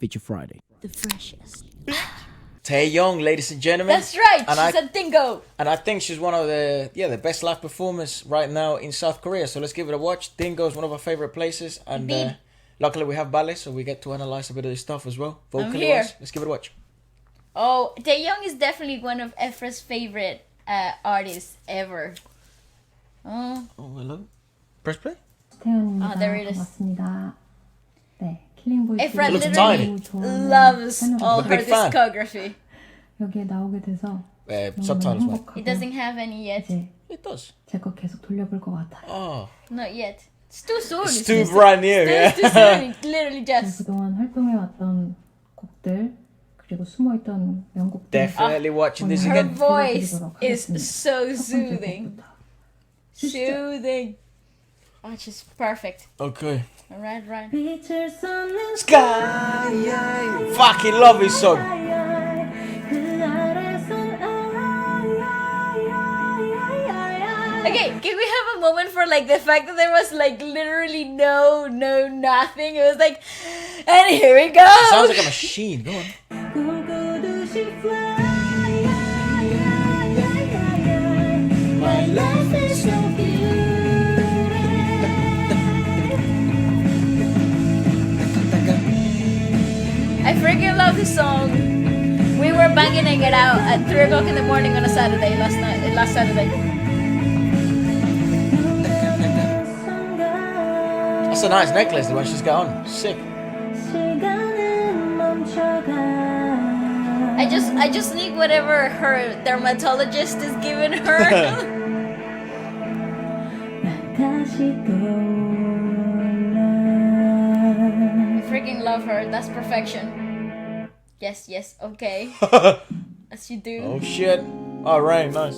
Feature Friday. The freshest. Taeyeon, ladies and gentlemen. That's right. And She's a dingo. And I think she's one of the best live performers right now in South Korea. So let's give it a watch. Dingo is one of our favorite places, and luckily we have ballet, so we get to analyze a bit of this stuff as well. Vocally wise. Let's give it a watch. Oh, Taeyeon is definitely one of Efra's favorite artists ever. Oh, hello. Press play. Oh, there it is. 반갑습니다. 네, 킬링 보이스. Efra literally loves all her discography. 여기에 나오게 돼서 subtitles, man. It doesn't have any yet. It does. 제 거 계속 돌려볼 것 같아요. Oh. Not yet. It's too soon. It's too brand new. It's too soon. Literally just. 그동안 활동해왔던 곡들 그리고 숨어있던 명곡들. Definitely watching this Her again. voice is so soothing. Soothing. Oh, she's perfect. Okay. Alright, right. Sky. Fucking love this song. Okay, can we have a moment for like the fact that there was like literally nothing? It was like, and here we go. It sounds like a machine. Go on. My life is so I freaking love this song. We were banging it out at 3 o'clock in the morning on a Saturday last Saturday. That's a nice necklace, the one she's got on. Sick. I just need whatever her dermatologist is giving her. I freaking love her. That's perfection. Yes, okay. As you do. Oh shit. Alright, nice.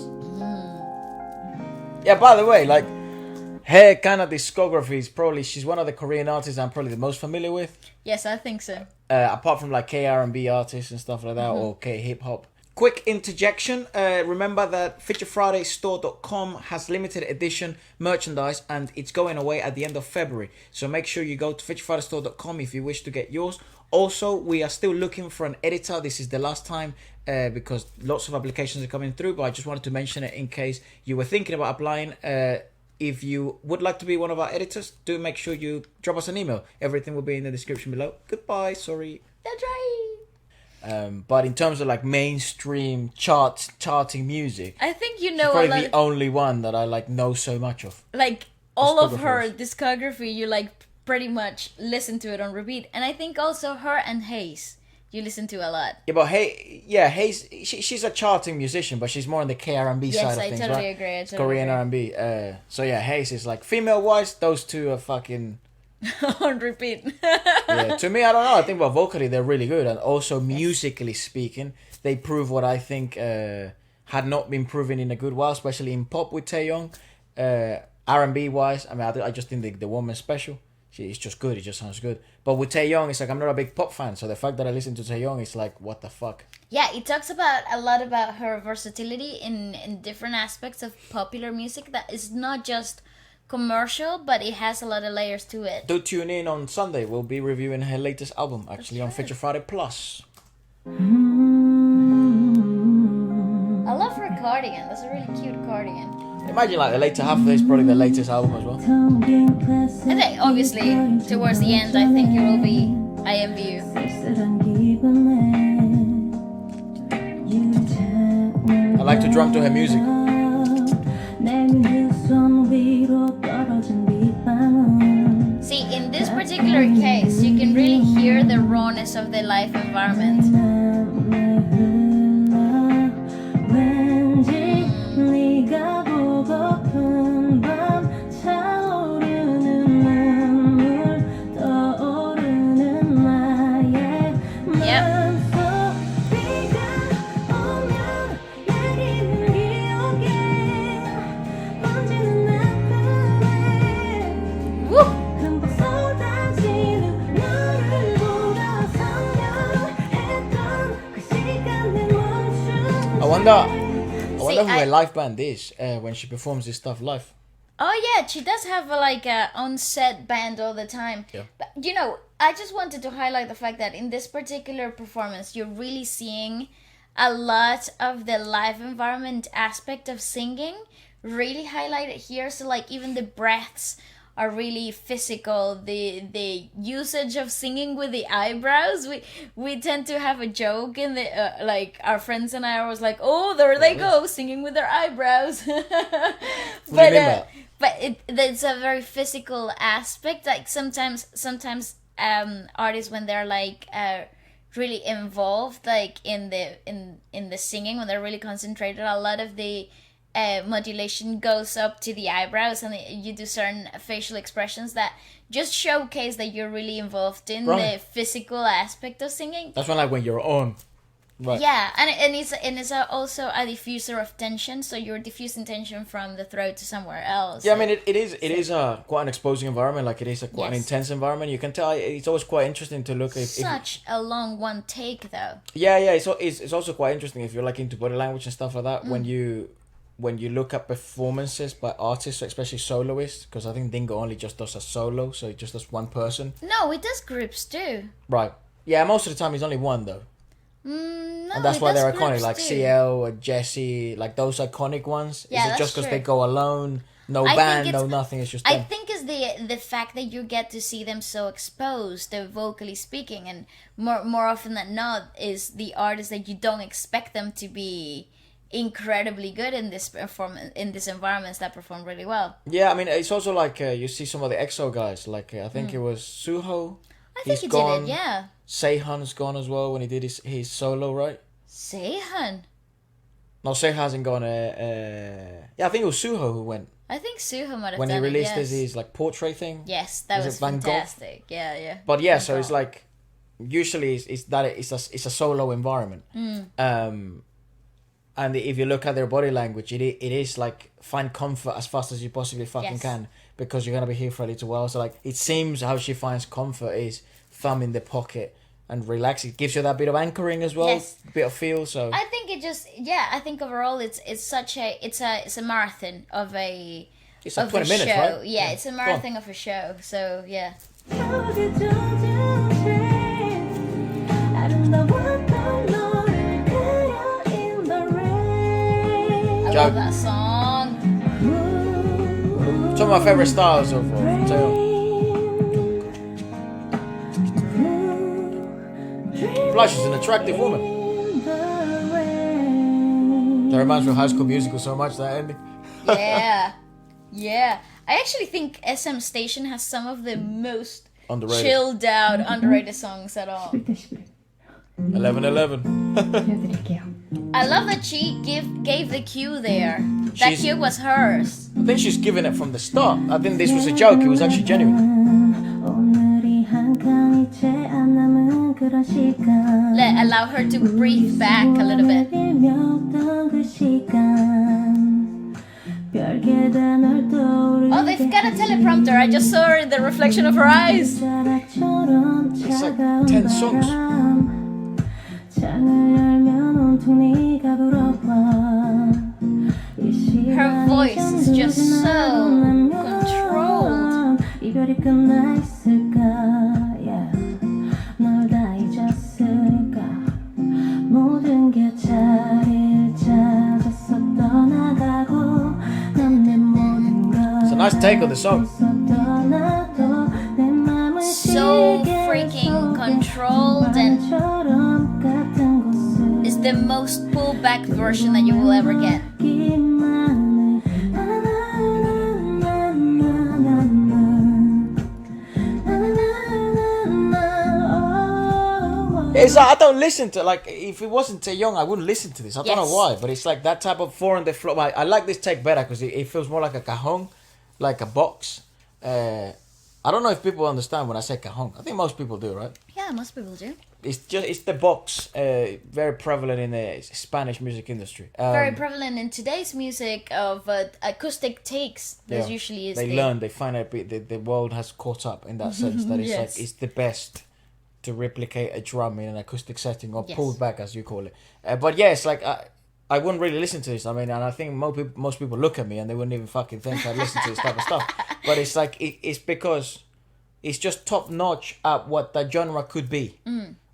Yeah, by the way, like, her kind of discography is probably, she's one of the Korean artists I'm probably the most familiar with. Yes, I think so. Apart from like K-R&B artists and stuff like that, or K-hip-hop. Quick interjection, remember that FeatureFridayStore.com has limited edition merchandise and it's going away at the end of February. So make sure you go to FeatureFridayStore.com if you wish to get yours. Also, we are still looking for an editor. This is the last time because lots of applications are coming through, but I just wanted to mention it in case you were thinking about applying. If you would like to be one of our editors, do make sure you drop us an email. Everything will be in the description below. Goodbye, sorry. That's right. But in terms of like mainstream charting music, I think you she's know probably a lot. the only one that I like know so much of. Like all of her discography, you like pretty much listen to it on repeat, and I think also her and Hayes, you listen to a lot. Yeah, but Hayes, she's a charting musician, but she's more on the K-R&B side of things, totally right? agree. I totally Korean agree. R&B. So yeah, Hayes is like female-wise, those two are fucking. On repeat. Yeah, to me, I don't know. I think about vocally they're really good, and also musically speaking, they prove what I think had not been proven in a good while, especially in pop with Taeyeon. R&B wise, I mean, I just think the woman's special. It's just good. It just sounds good. But with Taeyeon, it's like I'm not a big pop fan, so the fact that I listen to Taeyeon, it's like what the fuck. Yeah, it talks a lot about her versatility in different aspects of popular music that is not just commercial, but it has a lot of layers to it. Do tune in on Sunday. We'll be reviewing her latest album, actually, on Feature Friday Plus. I love her cardigan. That's a really cute cardigan. Imagine like the later half of this, probably the latest album as well. And then, obviously, towards the end, I think it will be INVU. I like to drum to her music. See, in this particular case, you can really hear the rawness of the live environment. I wonder who her live band is when she performs this stuff live. Oh yeah, she does have like a on-set band all the time. Yeah. But you know, I just wanted to highlight the fact that in this particular performance, you're really seeing a lot of the live environment aspect of singing really highlighted here. So like even the breaths are really physical. The usage of singing with the eyebrows. We tend to have a joke in the like our friends and I are always like, oh, there they go singing with their eyebrows. But it's a very physical aspect. Like sometimes artists, when they're like really involved like in the singing, when they're really concentrated, a lot of the modulation goes up to the eyebrows, and you do certain facial expressions that just showcase that you're really involved in the physical aspect of singing. That's when you're on. Right. Yeah, and it's also a diffuser of tension, so you're diffusing tension from the throat to somewhere else. Yeah, I mean it is quite an exposing environment. Like it is quite an intense environment. You can tell it's always quite interesting to look at. Such a long one take though. Yeah, it's also quite interesting if you're like into body language and stuff like that. When you look at performances by artists, especially soloists, because I think Dingo only just does a solo, so he just does one person. No, he does groups too. Right. Yeah, most of the time he's only one though. No, And that's why they're iconic, groups like too. CL or Jesse, like those iconic ones. Yeah, Is it just that's because they true. go alone, no I band, think no it's- nothing? It's just I them. think is the fact that you get to see them so exposed, vocally speaking, and more often than not is the artists that you don't expect them to be incredibly good in this environments that perform really well. Yeah, I mean it's also like you see some of the EXO guys. Like I think it was Suho. I think He's he gone. did it, yeah. Seihan's gone as well when he did his solo, right? Seihan. No, Seihan hasn't gone. Yeah, I think it was Suho who went I think Suho might have when he done released it, yes. his like portrait thing. Yes, that Was was it Van Gogh? fantastic. Yeah. But yeah, Van so it's Gogh. like usually it's a solo environment. And if you look at their body language, it is like find comfort as fast as you possibly fucking Yes. can, because you're gonna be here for a little while. So like it seems how she finds comfort is thumb in the pocket and relax. It gives you that bit of anchoring as well, Yes. bit of feel. So I think I think overall it's a marathon of a it's like of 20 a minutes, show. right? Yeah, it's a Go on. marathon of a show. So yeah. I love that song. Some of my favorite styles of Taeyeon. Plus, she's an attractive woman. That reminds me of High School Musical so much, that ending. Yeah. I actually think SM Station has some of the most Underrated. chilled out, underrated songs at all. 11대 11 11-11. 들려드릴게요. I love that she gave the cue there. That She's- cue was hers. I think she's given it from the start. I think this was a joke. It was actually genuine. 오늘이 한강이 채 안 남은 그런 시간 Allow her to breathe back a little bit. 밀며던 그 시간 별개다 널 떠오르게 Oh, they've got a teleprompter. I just saw her in the reflection of her eyes. It's like 10 songs. 창을 열면 온통 네가 불어와 Her voice is just so controlled. 이별이 끝나 있을까 yeah. 널 다 잊었을까 모든 게 자리를 찾아서 떠나가고 난 내 모든 걸 It's a nice take on the song. 떠나도 내 맘을 So freaking controlled, and it's the most pulled back version that you will ever get. It's like, I don't listen to, like, if it wasn't Taeyeon, I wouldn't listen to this. I don't know Yes. why, but it's like that type of four on the floor. I like this take better because it feels more like a cajon, like a box. I don't know if people understand when I say cajon. I think most people do, right? Yeah, most people do. It's the box, very prevalent in the Spanish music industry. Very prevalent in today's music of acoustic takes. There's usually is they find out the world has caught up in that sense that it's Yes. like it's the best to replicate a drum in an acoustic setting or Yes. pulled back as you call it. But yeah, it's like I I wouldn't really listen to this. I mean, and I think most people look at me and they wouldn't even fucking think I'd listen to this type of stuff. But it's like, it's because it's just top notch at what that genre could be.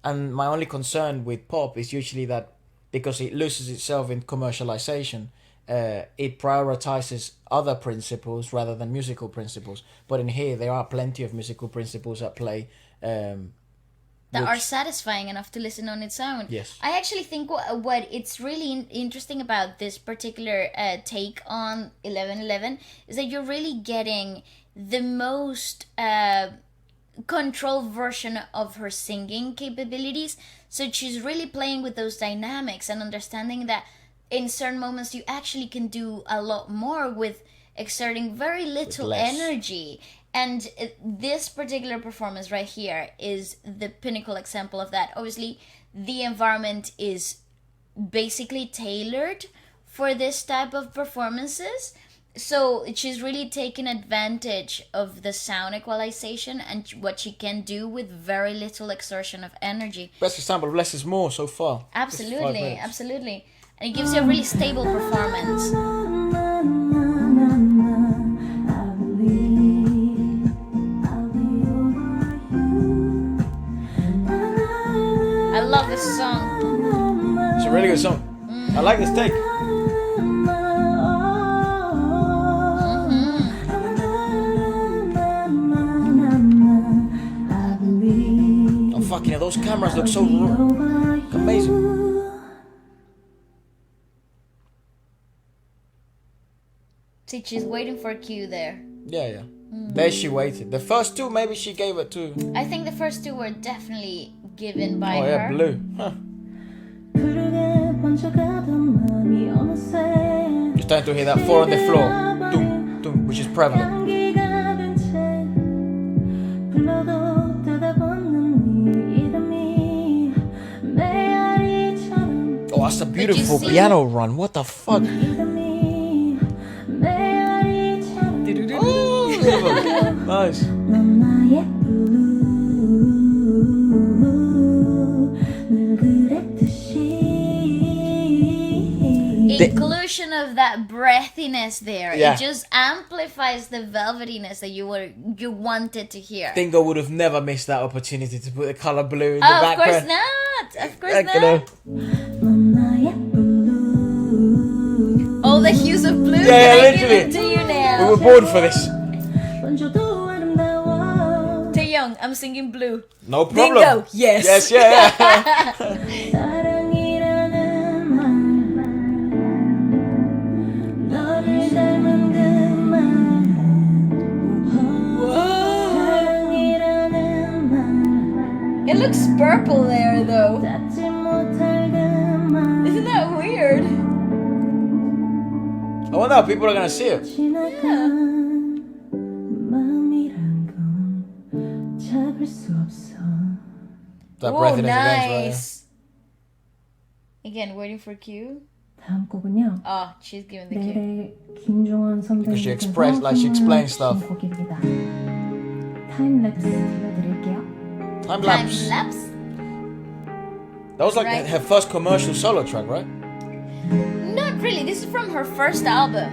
And my only concern with pop is usually that because it loses itself in commercialization, it prioritizes other principles rather than musical principles. But in here, there are plenty of musical principles at play. That are satisfying enough to listen on its own. Yes. I actually think what it's really interesting about this particular take on 1111 is that you're really getting the most controlled version of her singing capabilities. So she's really playing with those dynamics and understanding that in certain moments you actually can do a lot more with exerting very little energy. And this particular performance right here is the pinnacle example of that. Obviously, the environment is basically tailored for this type of performances. So she's really taken advantage of the sound equalization and what she can do with very little exertion of energy. Best example of less is more so far. Absolutely, absolutely. And it gives you a really stable performance. I love this song. It's a really good song. I like this take. Oh fucking hell, those cameras look so amazing. See, she's waiting for a cue there. Yeah. There she waited. The first two, maybe she gave it to... I think the first two were definitely given by her. Oh yeah, blue. Huh. You're starting to hear that 4 on the floor. Doom, doom, which is prevalent. Oh, that's a beautiful piano run. What the fuck? Nice. Inclusion of that breathiness there. Yeah. It just amplifies the velvetiness that you wanted to hear. Dingo would have never missed that opportunity to put the color blue in the background. Of course not. Of course not. All the hues of blue. Yeah, I literally. give it to you now. We were born for this. Taeyeon, I'm singing blue. No problem. Dingo, yes. Yes, yeah. It looks purple there, though. Isn't that weird? I wonder how people are gonna see it. Yeah. That Oh, breathiness nice. Again, waiting for cue. 다음 곡은요. Oh, she's giving the cue. 내래 김종원 Because she 선배님께서 expressed, like she explained stuff. 곡입니다. Time Lapse 들려드릴게요. Time Time Lapse. Lapse? That was like Right. her first commercial solo track, right? Not really. This is from her first album.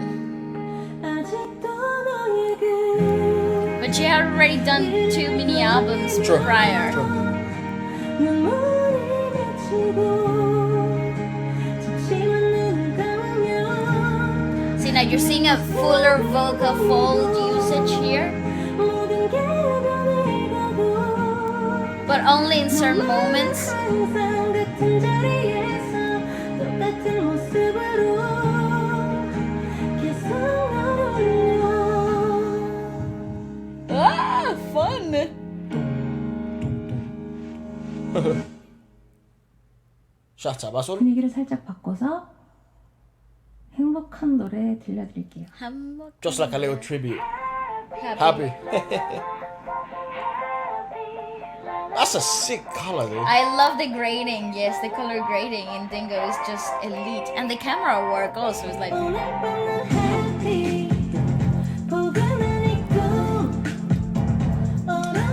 But she had already done 2 mini albums True. prior. True. See, now you're seeing a fuller vocal fold usage here. But only in certain moments. Ah, fun! Shut up, that's all. 분위기를 살짝 바꿔서 행복한 노래 들려드릴게요. Just like a little tribute. Happy. Happy. That's a sick color, dude. I love the grading. Yes, the color grading in Dingo is just elite. And the camera work also is like...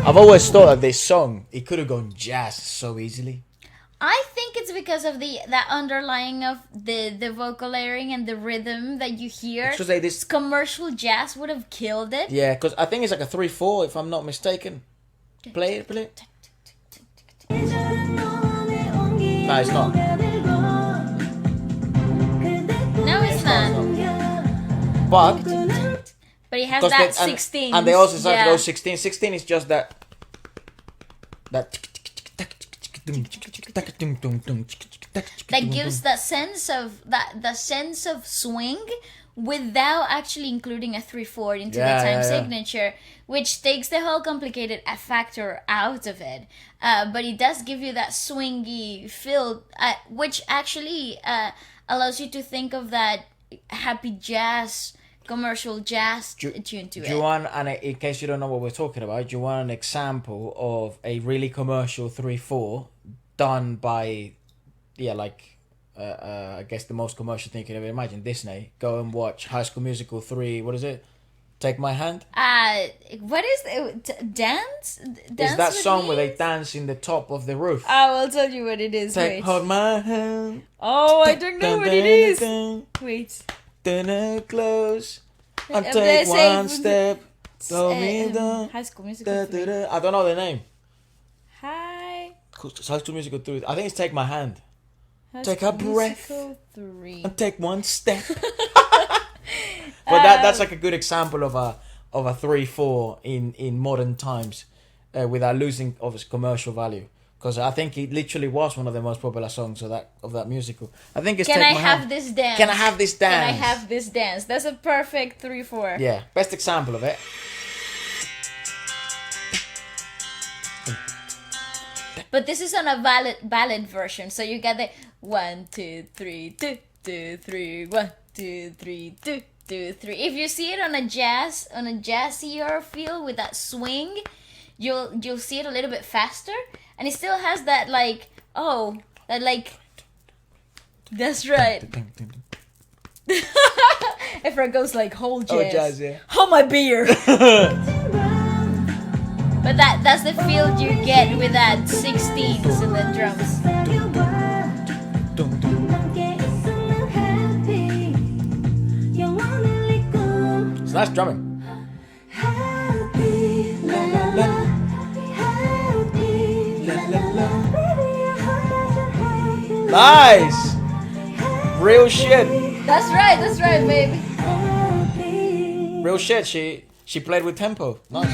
I've always thought that this song, it could have gone jazz so easily. I think it's because of that underlying of the vocal layering and the rhythm that you hear. It's 'cause this commercial jazz would have killed it. Yeah, because I think it's like a 3/4 if I'm not mistaken. Play it. No, it's not. No, it's not. But it has that 16. And they also start to go 16. 16 is just that that gives that sense of the sense of swing without actually including a 3/4 into the time signature, which takes the whole complicated factor out of it. But it does give you that swingy feel, which actually allows you to think of that happy jazz, commercial jazz tune to it. Do you want, and in case you don't know what we're talking about, do you want an example of a really commercial 3/4 done by, I guess the most commercial thing you can ever imagine, Disney? Go and watch High School Musical 3, what is it? Take My Hand? What is it? Dance? It's that song where they dance in the top of the roof. I will tell you what it is. Hold my hand. Oh, I don't know what it is. Wait. Close. And take one step. High School Musical 3. I don't know the name. High School Musical 3. I think it's Take My Hand. Take a School breath. Musical 3. And take one step. But that's like a good example of a 3/4 in modern times, without losing of its commercial value. Because I think it literally was one of the most popular songs of that musical. I think it's Can Take I My Have Hand. This Dance? Can I have this dance? Can I have this dance? That's a perfect 3/4. Yeah, best example of it. But this is on a ballad version, so you get the 1 2 3 2 2 3 1 2 3 2 2 3. If you see it on a jazzier feel with that swing, you'll see it a little bit faster, and it still has that that's right. Efra goes like whole jazz. Oh, jazz, yeah. Hold my beer. But that's the feel you get with that 16s in the drums. It's nice drumming. Nice. Real shit. That's right, baby. Real shit. She played with tempo. Nice.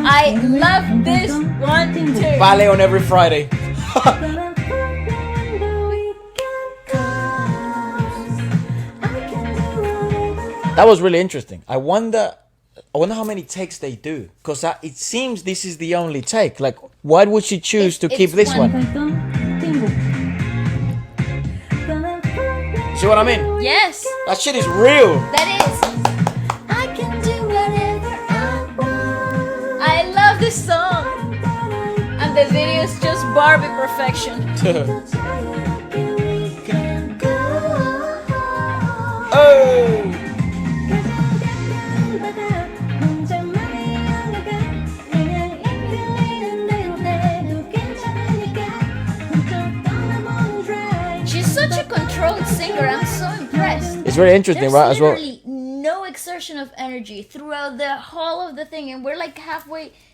I love this one too. Ballet on every Friday. That was really interesting. I wonder how many takes they do, because it seems this is the only take. Like, why would she choose to keep this one? See what I mean? Yes, That shit is real. that is. I can do whatever I want. I love this song, and the video is just Barbie perfection. Oh. She's such a controlled singer. I'm so impressed. It's very interesting, There's right? As well. literally no exertion of energy throughout the whole of the thing, and we're like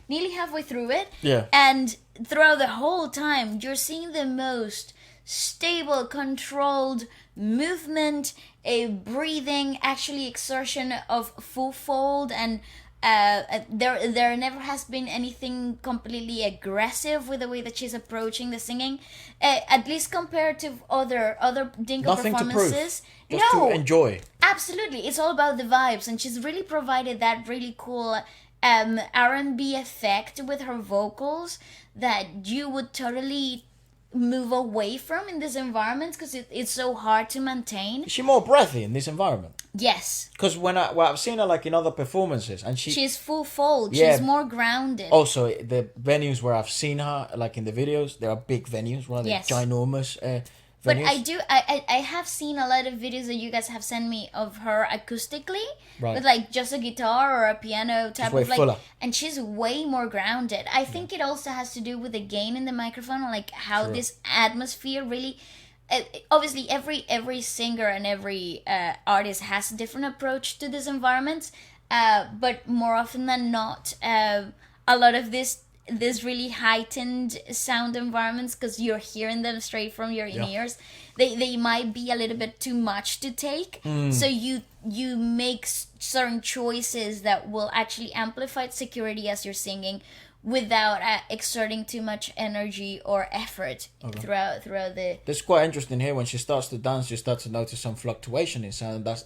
nearly halfway through it. Yeah. And throughout the whole time, you're seeing the most stable, controlled movement, a breathing, actually exertion of full fold, and there never has been anything completely aggressive with the way that she's approaching the singing, at least compared to other Dingo Nothing to prove. performances. Just to enjoy. Absolutely, it's all about the vibes, and she's really provided that really cool R&B effect with her vocals that you would totally move away from in this environment, because it's so hard to maintain. Is she more breathy in this environment? Yes, Because I've seen her like in other performances, and she's full fold. Yeah. She's more grounded. Also, the venues where I've seen her, like in the videos, there are big venues, one of the Yes. ginormous But venues. I have seen a lot of videos that you guys have sent me of her acoustically, Right. with like just a guitar or a piano type way of like, fuller. and she's way more grounded. I think it also has to do with the gain in the microphone, like how True. this atmosphere really. Obviously, every singer and every artist has a different approach to these environments, but more often than not, a lot of this really heightened sound environments, because you're hearing them straight from your ears, they might be a little bit too much to take. So you make certain choices that will actually amplify security as you're singing, without exerting too much energy or effort throughout the. That's quite interesting here. When she starts to dance, you start to notice some fluctuation in sound. That's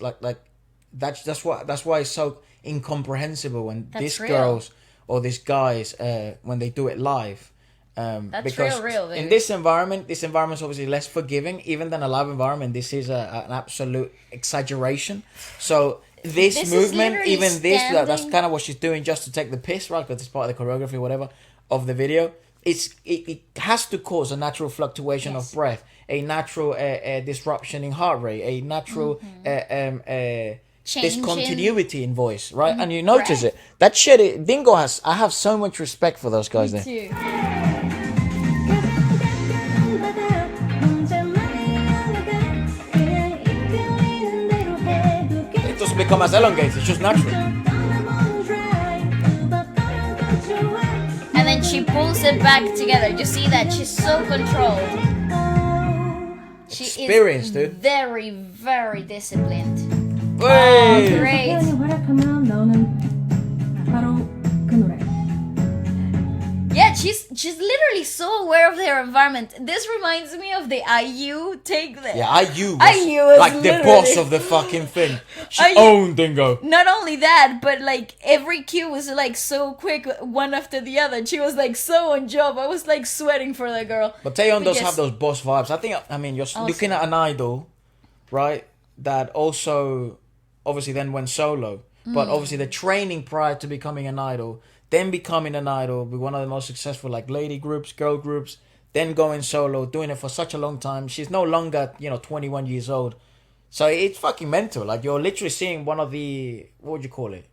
that's why it's so incomprehensible when these real. girls or these guys when they do it live. That's because real, baby. in this environment's obviously less forgiving even than a live environment. This is an absolute exaggeration. So this is movement, literally even this, that's standing- kind of what she's doing just to take the piss, right? Because it's part of the choreography, whatever, of the video. It has to cause a natural fluctuation of breath, a natural disruption in heart rate, a natural Change discontinuity in voice, right? And you notice it. That shit, Dingo has. I have so much respect for those guys there. too. It doesn't become as elongated. It's just natural. And then she pulls it back together. You see that she's so controlled. She Experience, is dude. very, very disciplined. Hey! Great. 활약하면 나오는 바로 그 노래. Yeah, she's literally so aware of their environment. This reminds me of the IU take there. Yeah, IU IU was like the literally- boss of the fucking thing. She IU owned Dingo. Not only that, but like every cue was like so quick, one after the other. And she was like so on job. I was like sweating for that girl. But Taeyeon does yes. have those boss vibes. I mean, you're looking at an idol, right? That also, obviously, then went solo. But obviously, the training prior to becoming an idol, then becoming an idol, be one of the most successful like lady groups, girl groups, then going solo, doing it for such a long time. She's no longer, 21 years old. So it's fucking mental. Like, you're literally seeing one of the, what would you call it?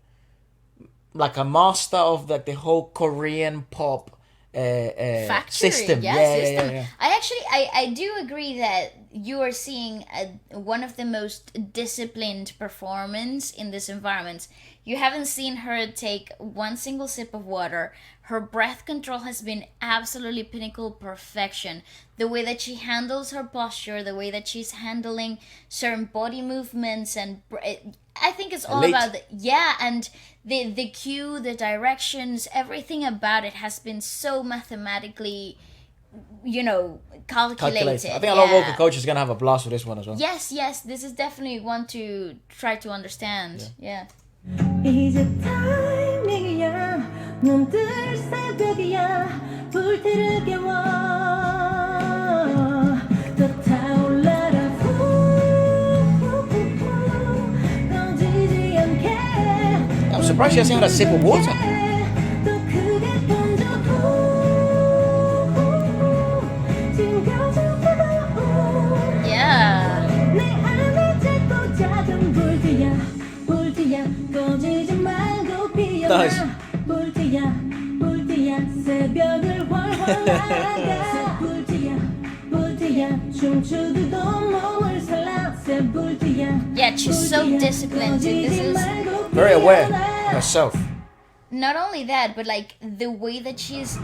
Like a master of like the whole Korean pop Factory, system. system. Yeah. I do agree that you are seeing one of the most disciplined performance in this environment. You haven't seen her take one single sip of water. Her breath control has been absolutely pinnacle perfection. The way that she handles her posture, the way that she's handling certain body movements, and I think it's all Elite. about and the cue, the directions, everything about it has been so mathematically, calculated. I think a lot of local coaches are gonna have a blast with this one as well. Yes, this is definitely one to try to understand. Yeah. 이제 타이밍이야 눈뜰 새벽이야 불태를 깨워 더 타올라라 후후후후 꺼지지 않게 I'm surprised she hasn't had a sip of water. 더 크게 던져 징겨져 뜨거워 Yeah. 내 안에 작고 작은 불티야 꺼지지 말고 피어나 Nice. 불티야 새벽을 활활 나가 불티야 춤추듯 몸을 살라 새 불티야 Yeah, she's so disciplined. This is Very aware of herself. not only that, but like the way that she's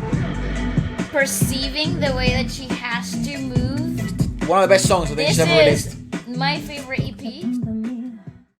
perceiving, the way that she has to move. One of the best songs I think This she's ever released. is my favorite EP.